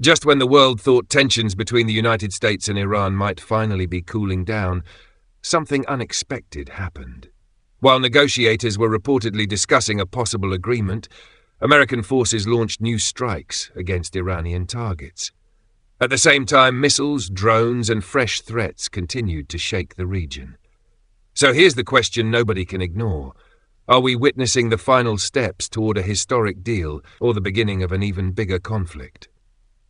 Just when the world thought tensions between the United States and Iran might finally be cooling down, something unexpected happened. While negotiators were reportedly discussing a possible agreement, American forces launched new strikes against Iranian targets. At the same time, missiles, drones, and fresh threats continued to shake the region. So here's the question nobody can ignore. Are we witnessing the final steps toward a historic deal or the beginning of an even bigger conflict?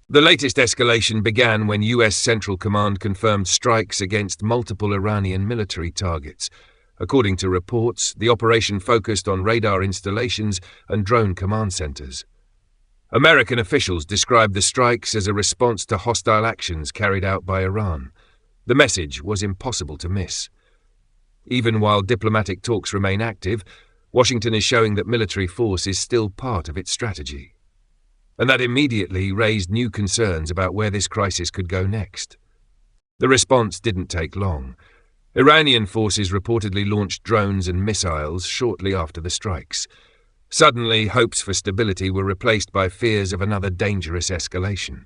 The latest escalation began when US Central Command confirmed strikes against multiple Iranian military targets. According to reports, the operation focused on radar installations and drone command centers. American officials described the strikes as a response to hostile actions carried out by Iran. The message was impossible to miss. Even while diplomatic talks remain active, Washington is showing that military force is still part of its strategy. And that immediately raised new concerns about where this crisis could go next. The response didn't take long. Iranian forces reportedly launched drones and missiles shortly after the strikes. Suddenly, hopes for stability were replaced by fears of another dangerous escalation.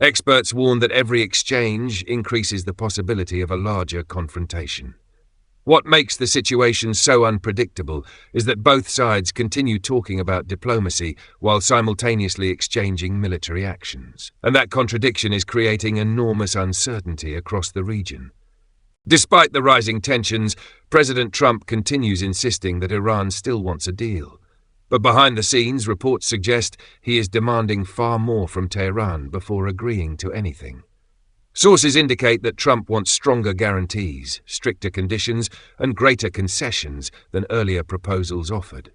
Experts warn that every exchange increases the possibility of a larger confrontation. What makes the situation so unpredictable is that both sides continue talking about diplomacy while simultaneously exchanging military actions. And that contradiction is creating enormous uncertainty across the region. Despite the rising tensions, President Trump continues insisting that Iran still wants a deal. But behind the scenes, reports suggest he is demanding far more from Tehran before agreeing to anything. Sources indicate that Trump wants stronger guarantees, stricter conditions, and greater concessions than earlier proposals offered.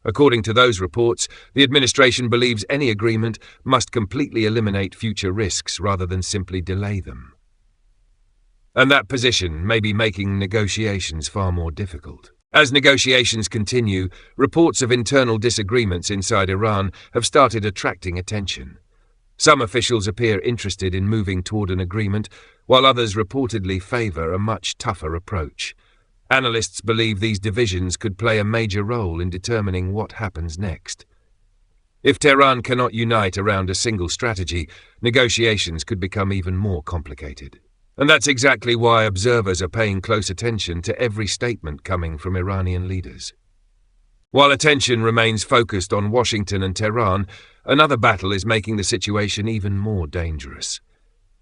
According to those reports, the administration believes any agreement must completely eliminate future risks rather than simply delay them. And that position may be making negotiations far more difficult. As negotiations continue, reports of internal disagreements inside Iran have started attracting attention. Some officials appear interested in moving toward an agreement, while others reportedly favor a much tougher approach. Analysts believe these divisions could play a major role in determining what happens next. If Tehran cannot unite around a single strategy, negotiations could become even more complicated. And that's exactly why observers are paying close attention to every statement coming from Iranian leaders. While attention remains focused on Washington and Tehran, another battle is making the situation even more dangerous.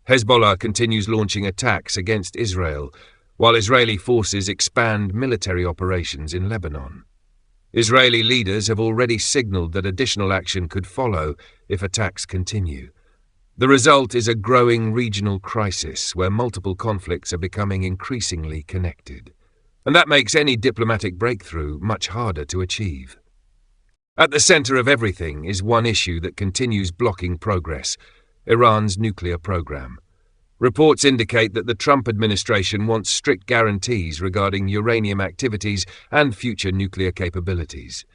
Hezbollah continues launching attacks against Israel, while Israeli forces expand military operations in Lebanon. Israeli leaders have already signaled that additional action could follow if attacks continue. The result is a growing regional crisis where multiple conflicts are becoming increasingly connected. And that makes any diplomatic breakthrough much harder to achieve. At the center of everything is one issue that continues blocking progress: Iran's nuclear program. Reports indicate that the Trump administration wants strict guarantees regarding uranium activities and future nuclear capabilities.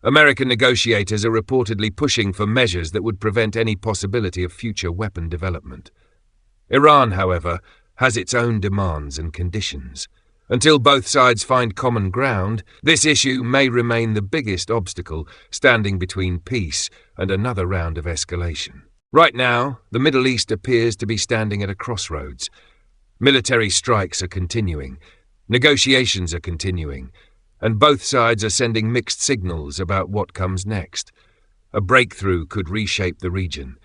American negotiators are reportedly pushing for measures that would prevent any possibility of future weapon development. Iran, however, has its own demands and conditions. Until both sides find common ground, this issue may remain the biggest obstacle standing between peace and another round of escalation. Right now, the Middle East appears to be standing at a crossroads. Military strikes are continuing, negotiations are continuing, and both sides are sending mixed signals about what comes next. A breakthrough could reshape the region.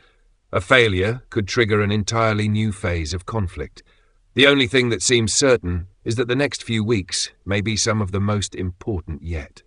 A failure could trigger an entirely new phase of conflict. The only thing that seems certain is that the next few weeks may be some of the most important yet.